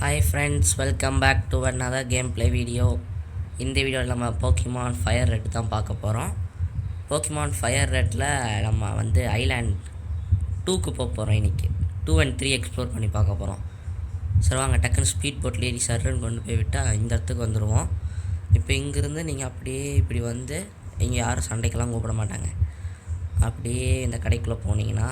Hi friends, welcome back to another gameplay video. இந்த வீடியோவில் நம்ம போக்கிமான் ஃபயர் ரெட் தான் பார்க்க போகிறோம். போக்கிமான் ஃபயர் ரெட்டில் நம்ம வந்து ஐலாண்ட் 2க்கு போக போகிறோம். இன்றைக்கி 2 and 3 எக்ஸ்ப்ளோர் பண்ணி பார்க்க போகிறோம். சரி வாங்க, டக்குன்னு ஸ்பீட் போட்டில் ஏறி சர்ன்னு கொண்டு போய் விட்டால் இந்த இடத்துக்கு வந்துடுவோம். இப்போ இங்கேருந்து நீங்கள் அப்படியே இப்படி வந்து இங்கே யாரும் சண்டைக்கெல்லாம் கூப்பிட மாட்டாங்க. அப்படியே இந்த கடைக்குள்ளே போனீங்கன்னா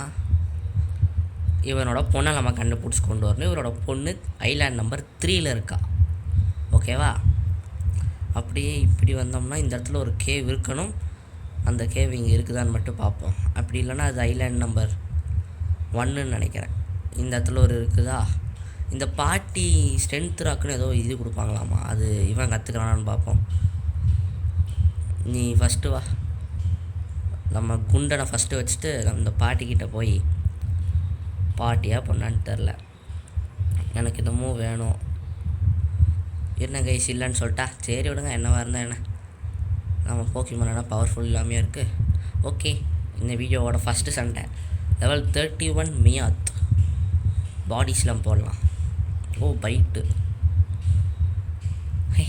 இவனோட பொண்ணை நம்ம கண்டுபிடிச்சி கொண்டு வரணும். இவரோட பொண்ணு ஐலாண்ட் நம்பர் 3ல் இருக்கா. ஓகேவா? அப்படியே இப்படி வந்தோம்னா இந்த இடத்துல ஒரு கேவ் இருக்கணும். அந்த கேவ் இங்கே இருக்குதான்னு மட்டும் பார்ப்போம். அப்படி இல்லைன்னா அது ஐலாண்ட் நம்பர் 1ன்னு நினைக்கிறேன். இந்த இடத்துல ஒரு இருக்குதா. இந்த பாட்டி ஸ்ட்ரென்த் ராக்குன்னு ஏதோ இது கொடுப்பாங்களாமா. அது இவன் கற்றுக்கிறானான்னு பார்ப்போம். நீ ஃபஸ்ட்டு வா. நம்ம குண்டனை ஃபஸ்ட்டு வச்சுட்டு அந்த பாட்டிக்கிட்ட போய், பாட்டியாக பொண்ணான்னு தெரில, எனக்கு இந்த மூவ் வேணும், என்ன கைஸ் இல்லைன்னு சொல்லிட்டா. சரி விடுங்க, என்னவாக இருந்தால் என்ன, நம்ம போக்கிமான் என்ன பவர்ஃபுல் இல்லாமையே இருக்குது. ஓகே, இந்த வீடியோவோட ஃபஸ்ட்டு சண்டை லெவல் 31 மியாத். பாடி ஸ்லம் போடலாம். ஓ பைட்டு,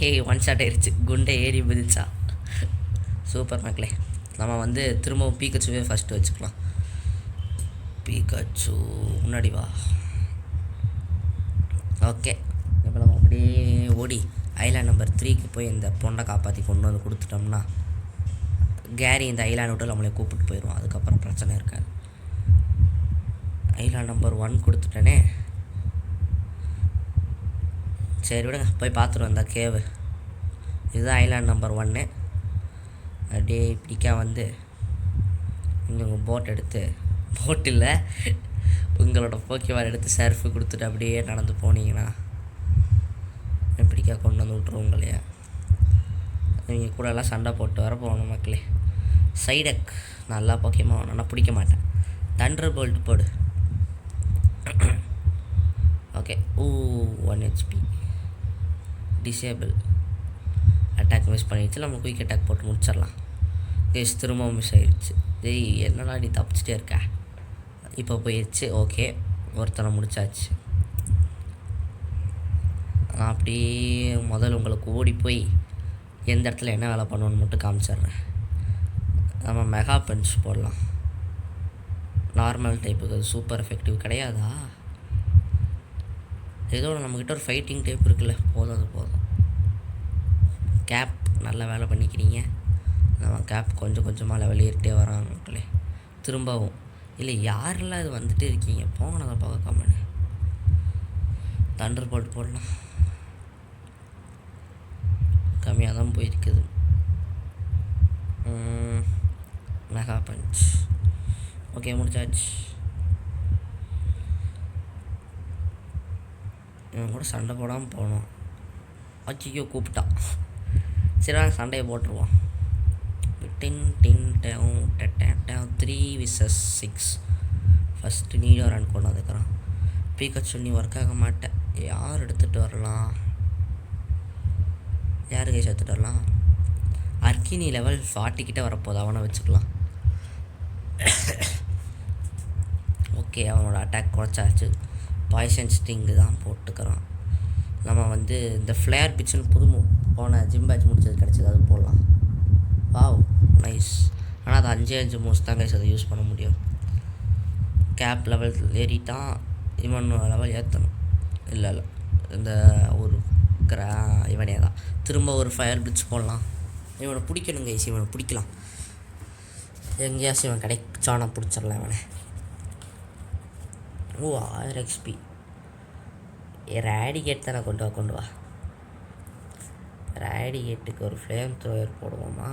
ஹே ஒன் ஷாட் ஆயிடுச்சு. குண்டை ஏறி மிதிச்சா. சூப்பர் மக்களே. நம்ம வந்து திரும்பவும் பீக்கச்சுவே ஃபஸ்ட்டு வச்சுக்கலாம். பீக்காச்சு முன்னாடி வா. ஓகே, இப்போ நம்ம அப்படியே ஓடி ஐலாண்ட் நம்பர் 3க்கு போய் இந்த பொண்ணை காப்பாற்றி கொண்டு வந்து கொடுத்துட்டோம்னா கேரி இந்த ஐலாண்ட் விட்டு நம்மளே கூப்பிட்டு போயிடுவோம். அதுக்கப்புறம் பிரச்சனை இருக்காது. Island number 1 கொடுத்துட்டேனே. சரி விடுங்க, போய் பார்த்துருவோம் இந்த கேவு. இதுதான் ஐலாண்ட் நம்பர் 1. அப்படியே இப்படிக்கா வந்து இங்கே உங்கள் போட் எடுத்து, போட்டில் உங்களோட போக்கிமான் எடுத்து சர்ஃபு கொடுத்துட்டு அப்படியே நடந்து போனீங்கன்னா இப்படிக்கா கொண்டு வந்து விட்ருவோம் உங்களையா. இவங்க கூட எல்லாம் சண்டை போட்டு வர போகணும் மக்களே. சைடக் நல்லா போக்கிமான் நான் பிடிக்க மாட்டேன். தண்டர் போல்ட் போடு. Okay. 1 HP disable. Attack miss பண்ணிடுச்சு. நம்ம குயிக் அட்டாக் போட்டு முடிச்சிடலாம். கேஸ் திரும்பவும் மிஸ் ஆகிடுச்சு. ஏய் என்னடா நீ தப்பிச்சிட்டே இருக்க. இப்போ போயிடுச்சு. ஓகே, ஒருத்தனை முடிச்சாச்சு. நான் அப்படியே முதல்ல உங்களுக்கு ஓடி போய் எந்த இடத்துல என்ன வேலை பண்ணுவோன்னு மட்டும் காமிச்சிட்றேன். நம்ம மெகா பஞ்ச் போடலாம். நார்மல் டைப்புக்கு அது சூப்பர் எஃபெக்டிவ் கிடையாதா? ஏதோ நம்மக்கிட்ட ஒரு ஃபைட்டிங் டைப் இருக்குல்ல, போதும் அது போதும். கேப் நல்லா வேலை பண்ணிக்கிறீங்க. நம்ம கேப் கொஞ்சம் கொஞ்சமாக லெவல் ஏறிட்டே வராங்க மக்களே. திரும்பவும் இல்லை, யாரெல்லாம் இது வந்துகிட்டே இருக்கீங்க, போங்க நான் பார்க்காமனு. தண்டர் போல்ட் போடலாம். கம்மியாக தான் போயிருக்குது. Mega punch. ஓகே, முடிச்சாச்சு. இவன் கூட சண்டை போடாமல் போகணும். அச்சியோ கூப்பிட்டான். சரி வாங்க சண்டையை போட்டுருவான். 3 vs 6. ஃபஸ்ட்டு நீடோ ரன் கொண்டு வந்துக்கிறான். பீக்கச்சு நீ ஒர்க் ஆக மாட்டேன். யார் எடுத்துகிட்டு வரலாம்? யார் கைஸ் எடுத்துகிட்டு வரலாம்? அர்க்கினி லெவல் 40 கிட்ட வரப்போகுது. அவனை வச்சுக்கலாம். ஓகே, அவனோட அட்டாக் குறைச்சாச்சு. பாய்சன் ஸ்டிங்கு தான் போட்டுக்கிறான். நம்ம வந்து இந்த ஃப்ளேர் பிச்சுன்னு போன ஜிம் பேட்ச் முடிச்சது கிடச்சிது, அது போடலாம். Wow nice. ஆனால் அது 5 மூவ்ஸ் தான் கைஸ் அதை யூஸ் பண்ண முடியும். கேப் லெவல் ஏறிட்டான். இவன் லெவல் ஏற்றணும். இல்லை இந்த ஒரு இவனே தான். திரும்ப ஒரு ஃபயர் பிரிட்ஜ் போடலாம். இவனை பிடிக்கணும் கைஸ், இவனை பிடிக்கலாம். எங்கேயாச்சும் இவன் கிடைச்சானா பிடிச்சிடலாம் இவனை. ஓ 1000 XP. ரேடிகேட் தானே கொண்டு வா. ரேடிகேட்டுக்கு ஒரு ஃப்ளேம் த்ரோயர் போடுவோமா?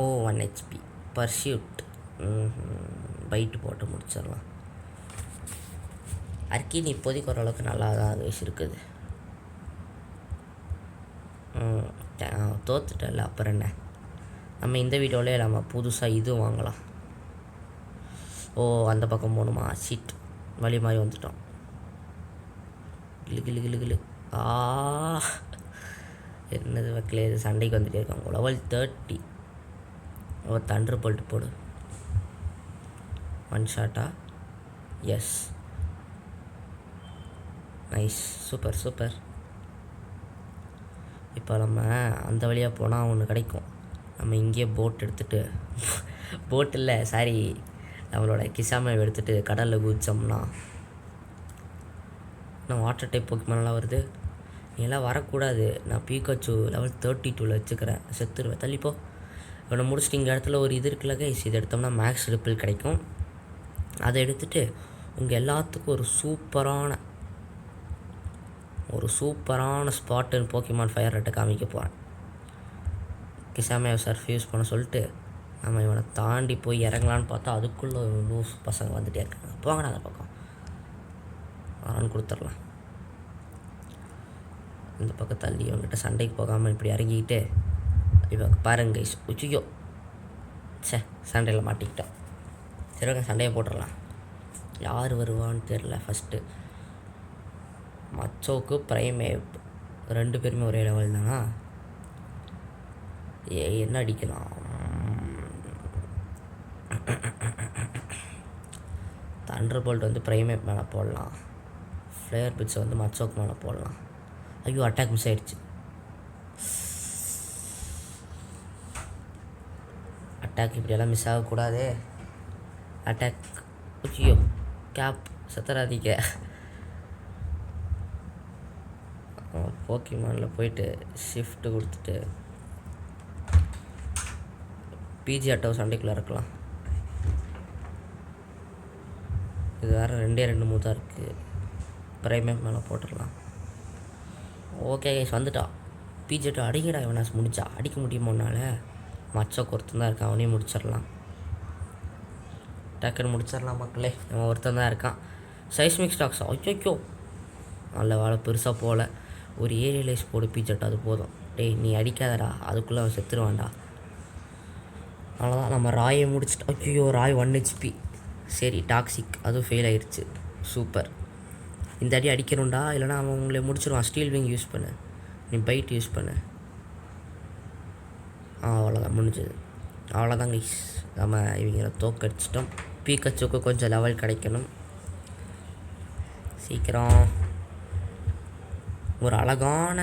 ஓ 1 HP பர்சியூட். பைட்டு போட்டு முடிச்சிடலாம். அர்க்கின் இப்போதைக்கு ஓரளவுக்கு நல்லா தான் இருக்குது. தோத்துட்டல, அப்புறம் என்ன. நம்ம இந்த வீடியோவிலே நம்ம புதுசாக இது வாங்கலாம். ஓ அந்த பக்கம் போகணுமா? சீட் வழி மாதிரி வந்துட்டோம். கிளு என்னது வைக்கல, இது சண்டைக்கு வந்துட்டே இருக்காங்க. லெவல் 30. ஓ தண்டர் போல்ட் போடு. 1 ஷாட்டா? Yes, nice, super super. இப்போ நம்ம அந்த வழியாக போனால் ஒன்று கிடைக்கும். நம்ம இங்கேயே போட் எடுத்துகிட்டு போட் இல்லை சாரி, நம்மளோட கிசாமை எடுத்துகிட்டு கடலில் குதிச்சோம்னா நான் வாட்டர் டைப் போக்கிமானெலாம் வருது. நீ எல்லாம் வரக்கூடாது. நான் பீகாச்சு லெவல் 32 வச்சுக்கிறேன். செத்துருவேன், தள்ளிப்போ. இவனை முடிச்சுட்டு இங்கே இடத்துல ஒரு இது இருக்குல்ல கைஸ், இது எடுத்தோம்னா மேக்ஸ் ரிப்பிள் கிடைக்கும். அதை எடுத்துகிட்டு உங்கள் எல்லாத்துக்கும் ஒரு சூப்பரான ஸ்பாட்டுன்னு போக்கிமான் ஃபயர் ரெட்டை காமிக்க போகிறேன். கிசாமையை சர்ஃப் யூஸ் பண்ண சொல்லிட்டு நம்ம இவனை தாண்டி போய் இறங்கலான்னு பார்த்தா அதுக்குள்ளே லூஸ் பசங்க வந்துகிட்டே இருக்காங்க. போங்கடா அந்த பக்கம் வரான்னு கொடுத்துடலாம். இந்த பக்கம் தள்ளி அவங்ககிட்ட சண்டைக்கு போகாமல் இப்படி இறங்கிக்கிட்டு இப்போ பாருங்க கைஸ். உச்சிக்கோ சண்டையில் மாட்டிக்கிட்டோம். சரி சண்டையை போட்டுடலாம். யார் வருவான்னு தெரில. ஃபஸ்ட்டு மச்சோக்கு பிரைமேவ் 2 பேருமே ஒரே லெவல் தானா? என்ன அடிக்கலாம்? தண்டர் போல்ட் வந்து பிரைமேப் மேலே போடலாம். ஃப்ளேயர் பிட்ஸ் வந்து மச்சோக்கு மேலே போடலாம். ஐயோ அட்டாக் மிஸ் ஆகிடுச்சு. அட்டாக் இப்படியெல்லாம் மிஸ் ஆகக்கூடாது. அட்டாக் ஐயோ கேப் சத்தராதிக்க. போக்கிமானில் போயிட்டு ஷிஃப்ட்டு கொடுத்துட்டு பிஜி ஆட்டோ சண்டைக்குள்ளே இருக்கலாம். இது வேறு 2 மூதாக இருக்குது. பிரைமேப் மேலே போட்டுடலாம். ஓகே கைஸ் வந்துட்டா. பிஜி ஆட்டோ அடிக்கடா. இவனாஸ் முடிச்சா அடிக்க முடியுமா உன்னால்? மச்சோக்கு ஒருத்தன் தான் இருக்கான், அவனையும் முடிச்சிடலாம். டக்குன்னு முடிச்சிடலாம் மக்களே. அவன் ஒருத்தன் தான் இருக்கான். சைஸ்மிக் ஸ்டாக்ஸா? ஐயோ நல்ல வேலை பெருசாக போகல. ஒரு ஏரியலைஸ் போடு பீச்சட்டா, அது போதும். டேய் நீ அடிக்காதடா, அதுக்குள்ளே அவன் செத்துருவான்டா. அவ்வளோதான், நம்ம ராயை முடிச்சுட்டு. ஐயோ ராய் 1 HP. சரி டாக்ஸிக் அதுவும் ஃபெயில் ஆயிடுச்சு. சூப்பர். இந்த அடி அடிக்கணும்டா, இல்லைனா அவன் உங்களை முடிச்சிடுவான். ஸ்டீல் விங் யூஸ் பண்ணு, நீ பைட் யூஸ் பண்ணு. அவ்வளோதான் முடிஞ்சது. அவ்வளோதான் கைஸ், நம்ம இவங்களை தோக்கடிச்சிட்டோம். பீக்காச்சுக்கு கொஞ்சம் லெவல் கிடைக்கணும் சீக்கிரம். ஒரு அழகான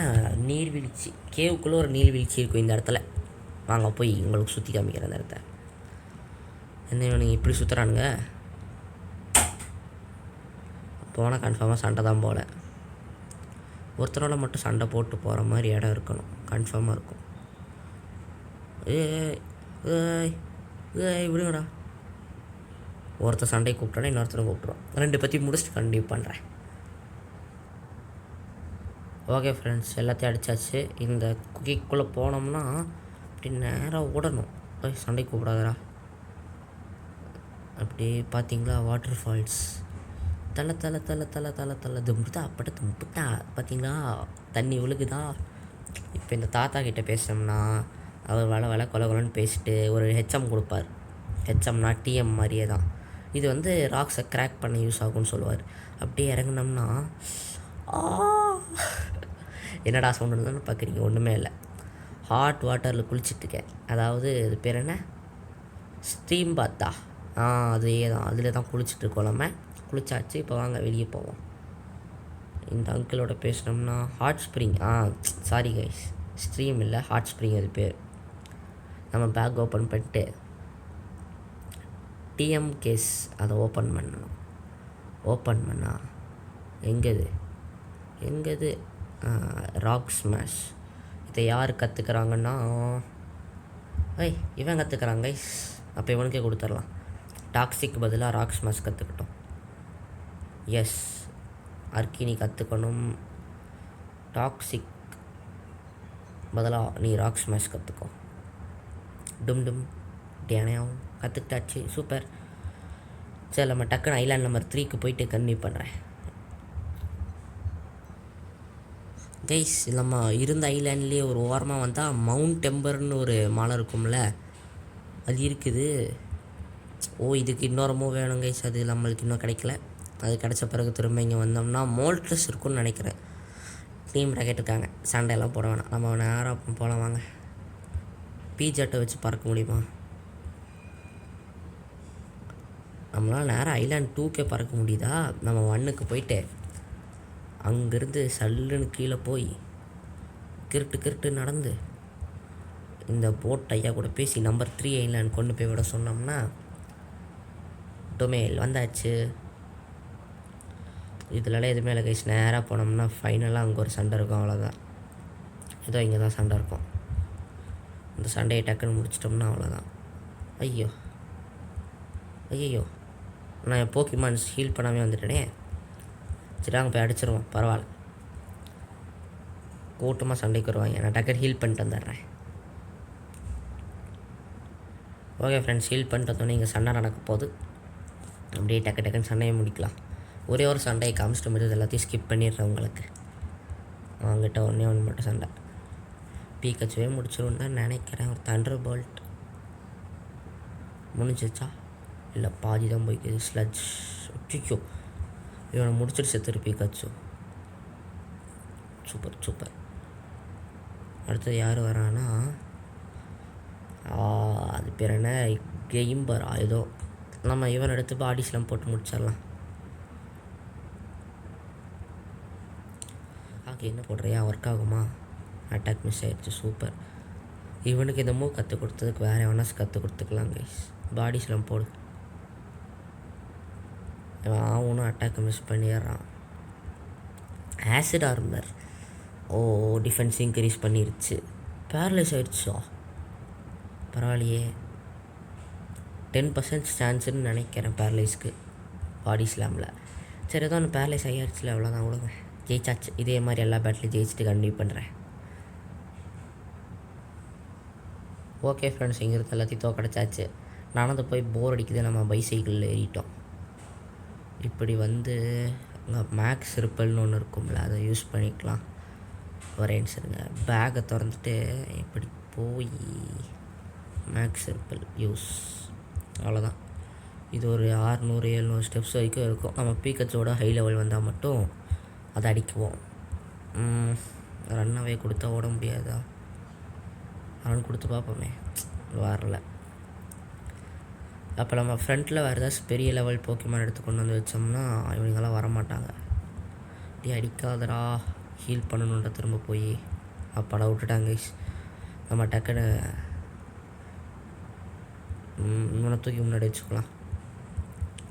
நீர்வீழ்ச்சி, கேவுக்குள்ளே ஒரு நீர்வீழ்ச்சி இருக்கும் இந்த இடத்துல. வாங்க போய் உங்களுக்கு சுற்றி காமிக்கிற அந்த இடத்த. என்ன இவனுங்க இப்படி சுற்றுறானுங்க? போனால் கன்ஃபார்மாக சண்டை தான் போல். ஒருத்தரோட மட்டும் சண்டை போட்டு போகிற மாதிரி இடம் இருக்கணும், கன்ஃபார்மாக இருக்கும். விடுங்கடா. ஒருத்தர் சண்டையை கூப்பிட்டோன்னா இன்னொருத்தரை கூப்பிட்ருவோம். 2 பற்றி முடிச்சுட்டு கண்டினியூ பண்ணுறேன். ஓகே ஃப்ரெண்ட்ஸ், எல்லாத்தையும் அடித்தாச்சு. இந்த குக்கிக்குள்ளே போனோம்னா அப்படி நேராக ஓடணும். சண்டை கூப்பிடாதரா. அப்படி பார்த்தீங்களா வாட்டர் ஃபால்ஸ். தலை தலை தலை தலை தலை தலை தும்புட்டா அப்பட்ட தும்புட்டா. பார்த்தீங்களா தண்ணி விழுகுதா. இப்போ இந்த தாத்தா கிட்டே பேசினோம்னா அவர் வள கொலன்னு பேசிட்டு ஒரு ஹெச்எம் கொடுப்பார். ஹெச்எம்னா டிஎம் மாதிரியே தான். இது வந்து ராக்ஸை கிராக் பண்ண யூஸ் ஆகும்னு சொல்லுவார். அப்படியே இறங்கினோம்னா என்னடா சவுண்ட் இருந்தோன்னு பார்க்குறீங்க, ஒன்றுமே இல்லை. ஹாட் வாட்டரில் குளிச்சிட்ருக்கேன். அதாவது இது பேர் என்ன, ஸ்டீம் பாத்தா. அதே தான், அதில் தான் குளிச்சுட்ருக்கோம் நம்ம. குளிச்சாச்சு. இப்போ வாங்க வெளியே போவோம். இந்த அங்கிளோட பேசினோம்னா hot spring. Sorry guys, stream இல்லை, ஹாட் ஸ்ப்ரிங் அது பேர். நம்ம பேக் ஓப்பன் பண்ணிட்டு டிஎம் கேஸ் அதை ஓப்பன் பண்ணணும். ஓப்பன் பண்ணா எங்கேது ராக் ஸ்மாஷ். இதை யார் கற்றுக்குறாங்கன்னா இவன் கற்றுக்குறாங்க கைஸ். அப்போ இவனுக்கே கொடுத்துடலாம். டாக்ஸிக் பதிலாக ராக் ஸ்மாஷ் கற்றுக்கிட்டோம். எஸ், அர்க்கினி கற்றுக்கணும். டாக்ஸிக் பதிலாக நீ ராக் ஸ்மாஷ் கற்றுக்கோ. டும் டேனையாவும் கற்றுக்கிட்டாச்சு. சூப்பர். சரி நம்ம டக்குன்னு ஐலாண்ட் நம்பர் 3க்கு போயிட்டு கன்டினியூ பண்ணுறேன். கைஸ், நம்ம இருந்த ஐலாண்ட்லேயே ஒரு ஓரமாக வந்தால் மவுண்ட் டெம்பர்னு ஒரு மலை இருக்கும்ல, அது இருக்குது. இதுக்கு இன்னொரு மூவ் வேணும் கைஸ். அது நம்மளுக்கு இன்னும் கிடைக்கல. அது கிடச்ச பிறகு திரும்ப இங்கே வந்தோம்னா மோல்ட்ரஸ் இருக்குன்னு நினைக்கிறேன். டீம் ராக்கெட் இருக்காங்க, சண்டையெல்லாம் போட வேணாம். நம்ம நேராக போகலாம் வாங்க. பீஜாட்டை வச்சு பறக்க முடியுமா? நம்மளால் நேராக ஐலாண்ட் 2க்கே பறக்க முடியுதா? நம்ம 1க்கு போயிட்டு அங்கேருந்து சல்லுன்னு கீழே போய் கிருட்டு நடந்து இந்த போட் ஐயா கூட பேசி நம்பர் 3 ஐலாண்ட் கொண்டு போய் விட சொன்னோம்னா டொமேல் வந்தாச்சு. இதுலலாம் எதுவுமே இல்லை கைஸ். நேராக போனோம்னா ஃபைனலாக அங்கே ஒரு சண்டை இருக்கும், அவ்வளோதான். ஏதோ இங்கே தான் சண்டை இருக்கும். அந்த சண்டையை டக்குன்னு முடிச்சிட்டோம்னா அவ்வளோதான். ஐயோ நான் என் போக்கிமான்ஸ் ஹீல் பண்ணாமே வந்துட்டேனே. சரி அங்கே போய் அடிச்சிருவோம், பரவாயில்ல. கூட்டமாக சண்டைக்கு வருவாங்க, நான் டக்குன்னு ஹீல் பண்ணிட்டு வந்துடுறேன். ஓகே ஃப்ரெண்ட்ஸ், ஹீல் பண்ணிட்டு வந்தோடனே இங்கே சண்டை நடக்க போகுது. அப்படியே டக்குன்னு சண்டையை முடிக்கலாம். ஒரே ஒரு சண்டையை காமிச்சிட்டு முடியாது, எல்லாத்தையும் ஸ்கிப் பண்ணிடுறேன் உங்களுக்கு. அவங்ககிட்ட ஒன்று மட்டும் சண்டை பீக்கச்சுவே முடிச்சிடும்னு தான் நினைக்கிறேன். ஒரு தண்டர் போல்ட் முடிஞ்சிச்சா? இல்லை, பாதி தான் போய்க்குது. ஸ்லட்ஜ் அச்சோ, இவனை முடிச்சிட்டு செத்துரு பீக்காச்சு. சூப்பர். அடுத்தது யார் வரானா? அது பேர் என்ன, கெய்ம்பரா ஏதோ. நம்ம இவன் எடுத்து பாடிஸ்லாம் போட்டு முடிச்சிடலாம். என்ன போடுறியா, ஒர்க் ஆகுமா? அட்டாக் மிஸ் ஆகிடுச்சு. சூப்பர். இவனுக்கு இந்த மூவ் கற்றுக் கொடுத்ததுக்கு வேறு எவனாச்சும் கற்றுக் கொடுத்துக்கலாம் கைஸ். பாடிஸ்லாம் போடு. இவன் அவனும் அட்டாக்கை மிஸ் பண்ணிடுறான். Acid armour. டிஃபென்ஸ் இன்க்ரீஸ் பண்ணிடுச்சு. பேரலைஸ் ஆகிடுச்சா? பரவாயில்லையே. 10% சான்ஸுன்னு நினைக்கிறேன் பேரலைஸ்க்கு பாடி ஸ்லாமில். சரி, ஏதோ ஒன்று பேரலைஸ் ஆகிடுச்சுல, அவ்வளோதான். விடுங்க, ஜெயிச்சாச்சு. இதே மாதிரி எல்லா பேட்டிலையும் ஜெயிச்சுட்டு கண்டினியூ பண்ணுறேன். ஓகே ஃப்ரெண்ட்ஸ், இங்கிருந்து எல்லாத்தையும் தோக்கடைச்சாச்சு. நடந்து போய் போர் அடிக்குது. நம்ம பைசைக்கிளில் ஏறிட்டோம். இப்படி வந்து அங்கே மேக்ஸ் ரிப்பல்னு ஒன்று இருக்கும்ல, அதை யூஸ் பண்ணிக்கலாம். ஒரே நிமிஷங்க, பேக்கை திறந்துட்டு இப்படி போய் மேக்ஸ் ரிப்பல் யூஸ். அவ்வளோதான். இது ஒரு 600-700 ஸ்டெப்ஸ் வரைக்கும் இருக்கும். நம்ம பீக்கச்சோட ஹை லெவல் வந்தால் மட்டும் அதை அடிக்குவோம். ரன்னவே கொடுத்தா ஓட முடியாதா? அவன் கொடுத்து பார்ப்போமே. வரல. அப்போ நம்ம ஃப்ரண்ட்டில் வேறு ஏதாச்சும் பெரிய லெவல் போக்கிமான் எடுத்து கொண்டு வந்து வச்சோம்னா இவங்கெல்லாம் வரமாட்டாங்க. இப்படி அடிக்காதரா, ஹீல் பண்ணணுன்ற திரும்ப போய் அப்பாடா விட்டுட்டாங்க. நம்ம டக்குன்னு இவனை தூக்கி முன்னாடி வச்சுக்கலாம்.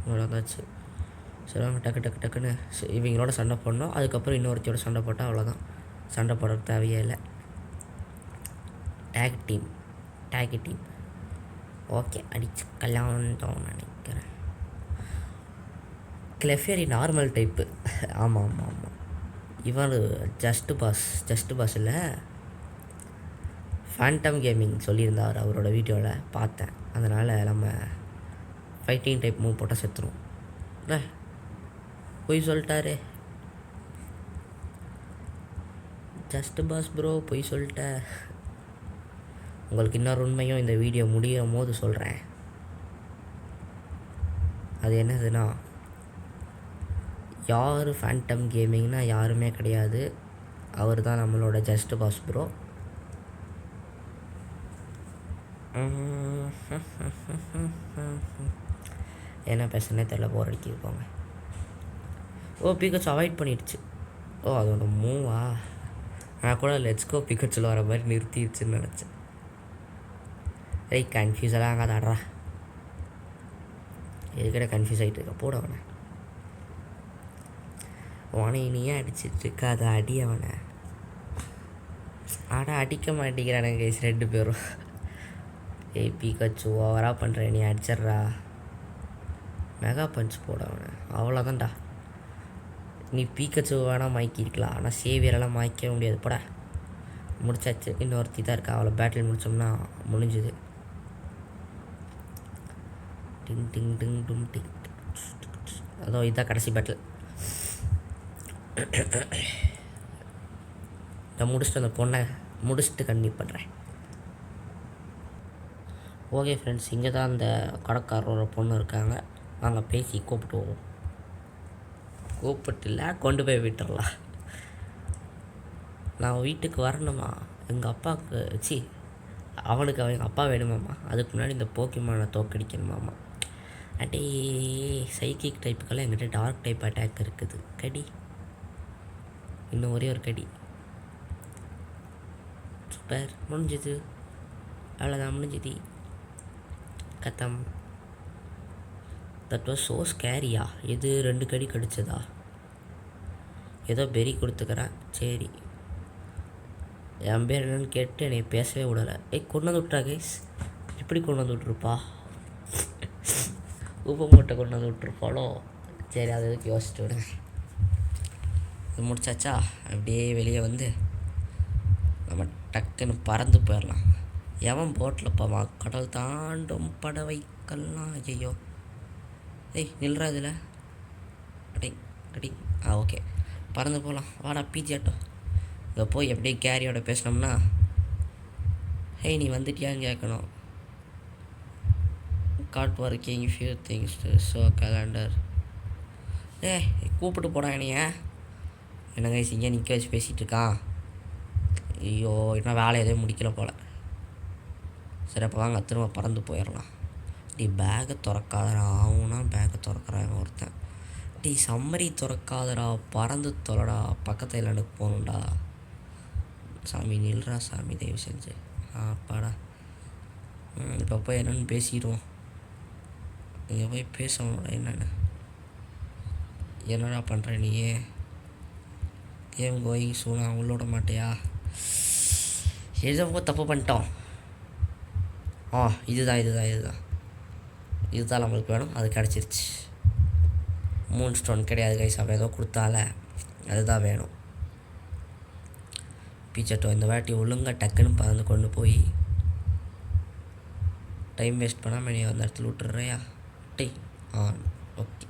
அவ்வளோதாச்சு. சரி, நம்ம டக்குன்னு இவங்களோட சண்டை போடணும். அதுக்கப்புறம் இன்னொருத்தியோட சண்டை போட்டால் அவ்வளோதான். சண்டை போட தேவையே இல்லை. Tag team. ஓகே, அடிச்சு கல்யாணம் நினைக்கிறேன். கிளெஃபேரி நார்மல் டைப்பு. ஆமாம். இவன் ஜஸ்ட் பாஸ் இல்லை, ஃபேண்டம் கேமிங் சொல்லியிருந்தார் அவரோட வீடியோவில் பார்த்தேன். அதனால் நம்ம ஃபைட்டிங் டைப் மூவ் போட்டால் செத்துரும். பொய் சொல்லிட்டாரு. ஜஸ்ட் பாஸ் ப்ரோ, பொய் சொல்லிட்டேன். உங்களுக்கு இன்னொரு உண்மையும் இந்த வீடியோ முடியும் போது சொல்கிறேன். அது என்னதுன்னா, யார் ஃபேண்டம் கேமிங்னா யாருமே கிடையாது. அவர் தான் நம்மளோட ஜஸ்ட் பாஸ் ப்ரோ. என்ன பேசுனே தெரில, போர் அடிக்கிருப்பாங்க. பிகச்சு அவாய்ட் பண்ணிடுச்சு. அதோட மூவா? நான் கூட லெட்ஸ்கோ பிகச்சில் வர மாதிரி நிறுத்திடுச்சுன்னு நினச்சேன். கன்ஃபியூஸெல்லாம் ஆகாது ஆடுறா. எதுக்கிட்ட கன்ஃபியூஸ் ஆகிட்டு இருக்க, போட அவனை. நீயே அடிச்சிட்ருக்க, அதை அடி அவனை. அடிக்க மாட்டேங்கிறானுங்க கைஸ் 2 பேரும். பிகச்சு ஓவராக பண்ணுறேன், நீ அடிச்சிட்றா. மெகா பஞ்ச் போட அவனை, அவ்வளோதான்டா. நீ பீக்கச்சு வேணால் மாய்க்கிருக்கலாம், ஆனால் சேவியரெல்லாம் மாய்க்கவே முடியாது. போட முடிச்சாச்சு. இன்னொருத்தி தான் இருக்கா, அவளை பேட்டில் முடித்தோம்னா முடிஞ்சுது. டிங். அதோ இதுதான் கடைசி பேட்டில். நான் முடிச்சுட்டு அந்த பொண்ணை முடிச்சுட்டு கண்டினியூ பண்ணுறேன். ஓகே ஃப்ரெண்ட்ஸ், இங்கே தான் அந்த கடைக்காரரோட பொண்ணு இருக்காங்க. வாங்க பேசி கூப்பிட்டுவோம். கூப்பிட்டுல கொண்டு போய் விட்டுடலாம். நான் வீட்டுக்கு வரணுமா? எங்கள் அப்பாவுக்கு அவனுக்கு அவங்க அப்பா வேணுமாம்மா. அதுக்கு முன்னாடி இந்த போக்கிமானை தோக்கடிக்கணுமாம்மா. அடே சைக்கிக் டைப்புக்கெல்லாம் என்கிட்ட டார்க் டைப் அட்டாக் இருக்குது. கடி, இன்னும் ஒரே ஒரு கடி. சூப்பர், முடிஞ்சுது. அவ்வளோதான், முடிஞ்சுது. கத்தம். தட் வாஸ் ஸோ ஸ்கேரியா. எது 2 கடி கடிச்சதா? ஏதோ பெரி கொடுத்துக்கிறேன். சரி, என் பேர் என்னன்னு கேட்டு என்னை பேசவே விடலை. கொண்டு வந்து விட்றா கைஸ். இப்படி கொண்டு வந்து விட்ருப்பா. உப்பு மூட்டை கொண்டு வந்து விட்ருப்பாளோ. சரி, அது எதுக்கு யோசிச்சுட்டு விடுங்க. இது முடிச்சாச்சா? அப்படியே வெளியே வந்து நம்ம டக்குன்னு பறந்து போயிடலாம். எவன் போட்டில் போவான்? கடல் தாண்டும் படவைக்கெல்லாம். ஐயோ, நில்றா இதில். அடி அடி. ஓகே, பறந்து போகலாம். வாடா பிஜி ஆட்டோ. இங்கே போய் எப்படியே கேரியோட பேசினோம்னா, நீ வந்துட்டியான்னு கேட்கணும். Got working few things to show calendar. கூப்பிட்டு போடா என்னைய. என்னங்க இங்கே நிற்க வச்சு பேசிகிட்டு இருக்கான். ஐயோ, இன்னும் வேலை எதுவும் முடிக்கல போல். சரி, அப்போ வாங்க திரும்ப பறந்து போயிடலாம். பேக்கை திறக்காதரா. ஆகுனா பேக்கை திறக்கிறான் ஒருத்தன். சம்மரி திறக்காதரா, பறந்து தொலைடா. பக்கத்தில் எனக்கு போகணுண்டா. சாமி நில்றா சாமி, தயவு செஞ்சு. அப்பாடா. இப்போ போய் என்னென்னு பேசிடுவோம். இங்கே போய் பேசணும்டா. என்னடா பண்ணுற நீ? கேம் கோயிங் சூனா உள்ளோட மாட்டியா? எதுவும் தப்பு பண்ணிட்டோம். இதுதான் நம்மளுக்கு வேணும். அது கிடச்சிருச்சு. 3 ஸ்டோன் கிடையாது கைஸ். அவன் ஏதோ கொடுத்தால அதுதான் வேணும். பீச்சட்டோ இந்த வாட்டி ஒழுங்காக டக்குன்னு பறந்து கொண்டு போய் டைம் வேஸ்ட் பண்ணாமல் நீ அந்த இடத்துல விட்டுறியா? ஓகே.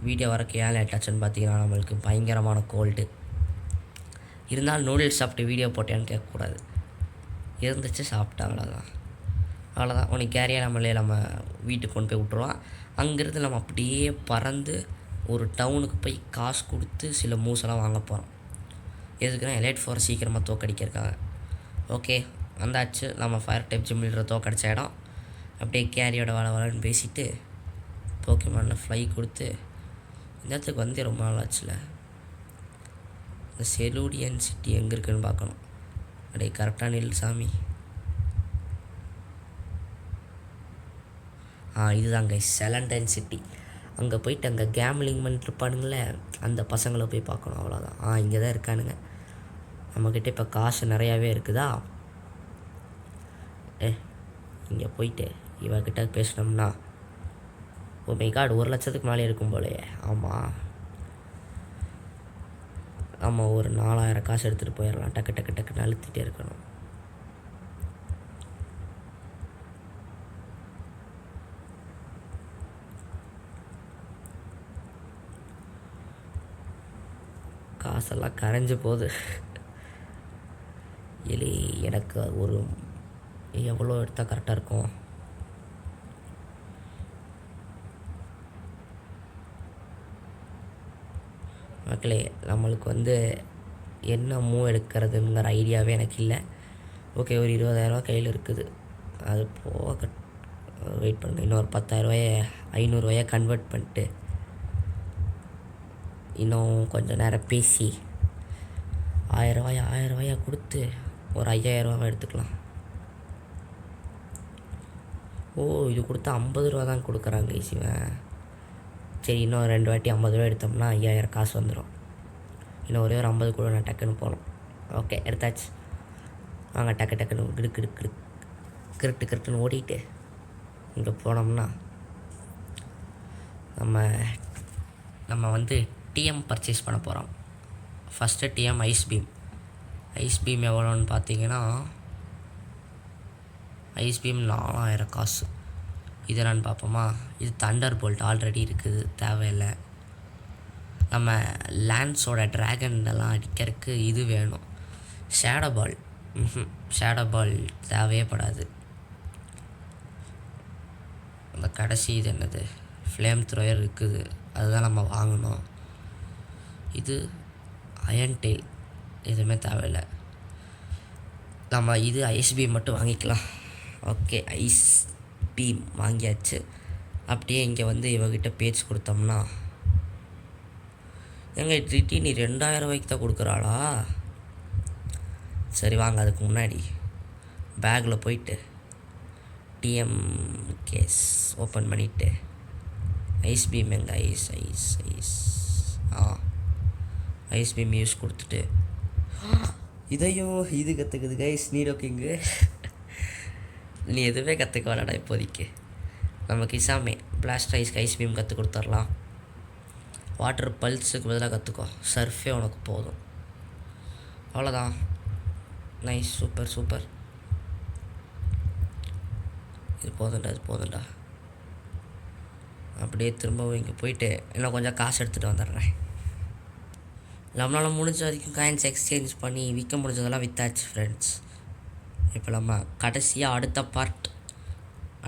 வீடியோ வரக்கு ஏன் லேட் ஆச்சுன்னு பார்த்தீங்கன்னா, நம்மளுக்கு பயங்கரமான கோல்டு இருந்தாலும் நூடுல்ஸ் சாப்பிட்டு வீடியோ போட்டேன்னு கேட்கக்கூடாது. இருந்துச்சு, சாப்பிட்டேன். அவ்வளோதான். உனக்கு கேரியாக நம்ம வீட்டுக்கு கொண்டு போய் விட்ருவான். அங்கேருந்து நம்ம அப்படியே பறந்து ஒரு டவுனுக்கு போய் காசு கொடுத்து சில மூஸெல்லாம் வாங்க போகிறோம். எதுக்குன்னா எலைட் ஃபோர் சீக்கிரமாக தோக்கடிக்கிருக்காங்க. ஓகே, வந்தாச்சு. நம்ம ஃபயர் டைப் ஜிம் லீடரை தோக்கடிச்ச இடம். அப்படியே கேரியோட வளன்னு பேசிவிட்டு போக்கிமானில் ஃப்ளை கொடுத்து இந்த இடத்துக்கு வந்து ரொம்ப நாள் ஆச்சுல. இந்த செலூடியன் சிட்டி எங்கே இருக்குதுன்னு பார்க்கணும். அப்படியே கரெக்டாக நில் சாமி. இதுதாங்க செலண்டன் சிட்டி. அங்கே போயிட்டு அங்கே கேம்லிங் பண்ணிட்டுருப்பானுங்களே, அந்த பசங்களை போய் பார்க்கணும். அவ்வளோதான். இங்கே தான் இருக்கானுங்க. நம்மக்கிட்ட இப்போ காசு நிறையாவே இருக்குதா. இங்கே போயிட்டு இவகிட்ட பேசினோம்னா, ஓ மை காட், 1 லட்சத்துக்கு மேலே இருக்கும் போலையே. ஆமாம், ஒரு 4000 காசு எடுத்துகிட்டு போயிடலாம். டக்கு டக்கு டக்குன்னு அழுத்திட்டே இருக்கணும். காசெல்லாம் கரைஞ்சி போகுது. எனக்கு ஒரு எவ்வளோ எடுத்தால் கரெக்டாக இருக்கும்? மக்களே, நம்மளுக்கு வந்து என்ன மூவ் எடுக்கிறதுங்கிற ஐடியாவே எனக்கு இல்லை. ஓகே, ஒரு 20,000 கையில் இருக்குது. அது போக வெயிட் பண்ணுங்கள். இன்னொரு 10,000 500 கன்வெர்ட் பண்ணிட்டு இன்னும் கொஞ்சம் நேரம் பேசி 1000 கொடுத்து ஒரு 5,000 எடுத்துக்கலாம். இது கொடுத்தா 50 ரூபா தான் கொடுக்குறாங்க இவன். சரி, இன்னும் 2 வாட்டி 50 ரூபா எடுத்தோம்னா 5000 காசு வந்துடும். இன்னும் ஒரே ஒரு 50 கூட நான் டக்குன்னு போகணும். ஓகே, எடுத்தாச்சு. வாங்க டக்கு டக்குன்னு கிருட்டுன்னு ஓடிட்டு இங்கே போனோம்னா நம்ம வந்து டிஎம் பர்ச்சேஸ் பண்ண போகிறோம். ஃபஸ்ட்டு டிஎம் ஐஸ் பீம் எவ்வளோன்னு பார்த்தீங்கன்னா, ஐஸ் பீம் 4000 காசு. இது என்னன்னு பார்ப்போமா? இது தண்டர் போல்ட் ஆல்ரெடி இருக்குது, தேவையில்லை. நம்ம லான்ஸோட ட்ராகன்லாம் அடிக்கிறதுக்கு இது வேணும். ஷேடோ பால் தேவையே படாது. அந்த கடைசி இது என்னது, ஃப்ளேம் த்ரோயர் இருக்குது, அதுதான் நம்ம வாங்கணும். இது அயன் டெயில், எதுவுமே தேவையில்லை. நம்ம இது ஐஸ்பி மட்டும் வாங்கிக்கலாம். ஓகே, ஐஸ் பீம் வாங்கியாச்சு. அப்படியே இங்கே வந்து இவகிட்ட பேச்சு கொடுத்தோம்னா, எங்கள் ட்ரிட்டி நீ 2000 ரூபாய்க்கு தான் கொடுக்குறாளா? சரி வாங்க, அதுக்கு முன்னாடி பேக்கில் போயிட்டு டிஎம் கேஸ் ஓப்பன் பண்ணிவிட்டு ஐஸ் பீம் எங்கே ice ice ice ice beam use கொடுத்துட்டு இதையும் இது கற்றுக்குது கைஸ் நீடோ கிங்கு. நீ எதுவுமே கற்றுக்க வேணாடா இப்போதைக்கு. நமக்கு இசாமே பிளாஸ்ட் ஐஸ் பீம் கற்றுக் கொடுத்துர்லாம். வாட்டர் பல்ஸுக்கு பதிலாக கற்றுக்கோ, சர்ஃபே உனக்கு போதும். அவ்வளோதான். Nice, super super. இது போதும்டா. அப்படியே திரும்பவும் இங்கே போயிட்டு இன்னும் கொஞ்சம் காசு எடுத்துகிட்டு வந்துடுறேன். நம்மளால் முடிஞ்ச வரைக்கும் காயின்ஸ் எக்ஸ்சேஞ்ச் பண்ணி விற்க முடிஞ்சதெல்லாம் விற்றாச்சு ஃப்ரெண்ட்ஸ். இப்போ நம்ம கடைசியாக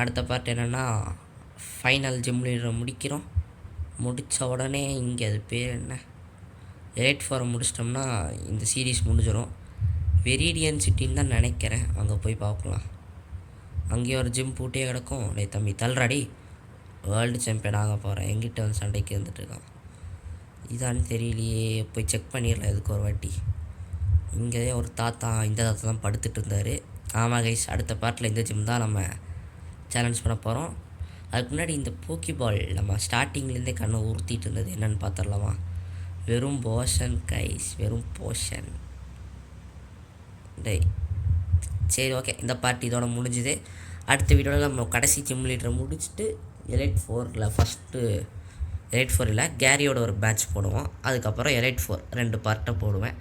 அடுத்த பார்ட் என்னென்னா ஃபைனல் ஜிம் லீடரை முடிக்கிறோம். முடித்த உடனே இங்கே அது பேர் என்ன, எலைட் 4 முடிச்சிட்டோம்னா இந்த சீரீஸ் முடிஞ்சிடும். வெரீடியன் சிட்டின்னு தான் நினைக்கிறேன், அங்கே போய் பார்க்கலாம். அங்கேயே ஒரு ஜிம் பூட்டே கிடக்கும். டே தம்பி தள்ளுறாடி, வேர்ல்டு சாம்பியன் ஆக போகிறேன், எங்கிட்ட வந்து சண்டைக்கு இருந்துட்டுருக்கான். இதான்னு தெரியலையே, போய் செக் பண்ணிடலாம் எதுக்கு ஒரு வாட்டி. இங்கே ஒரு தாத்தா, இந்த தாத்தா தான் படுத்துட்டு இருந்தார். ஆமாம் கைஸ், அடுத்த பார்ட்டில் இந்த ஜிம் தான் நம்ம சேலஞ்ச் பண்ண போகிறோம். அதுக்கு முன்னாடி இந்த போக்கி பால் நம்ம ஸ்டார்டிங்லேருந்தே கண்ணை உறுத்திட்டு இருந்தது என்னென்னு பார்த்துடலாமா? வெறும் போஷன் கைஸ், வெறும் போஷன். டே சரி ஓகே, இந்த பார்ட்டி இதோட முடிஞ்சுது. அடுத்த வீடியோவில் நம்ம கடைசி ஜிம் லீடரை முடிச்சுட்டு எலைட் 4 இல்லை கேரியோட ஒரு பேட்ச் போடுவோம். அதுக்கப்புறம் எலைட் 4 2 பார்ட்டை போடுவேன்.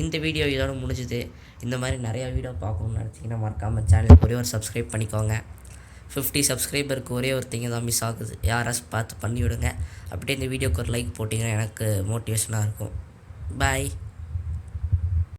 இந்த வீடியோ இதோட முடிஞ்சுது. இந்த மாதிரி நிறையா வீடியோ பார்க்கணும்னு நினச்சிங்கன்னா மறக்காமல் சேனலுக்கு ஒரே ஒரு சப்ஸ்கிரைப் பண்ணிக்கோங்க. 50 சப்ஸ்கிரைபருக்கு ஒரே ஒருத்தங்க தான் மிஸ் ஆகுது, யாராச்சும் பார்த்து பண்ணிவிடுங்க. அப்படியே இந்த வீடியோக்கு ஒரு லைக் போட்டிங்கன்னா எனக்கு மோட்டிவேஷனாக இருக்கும். பாய்.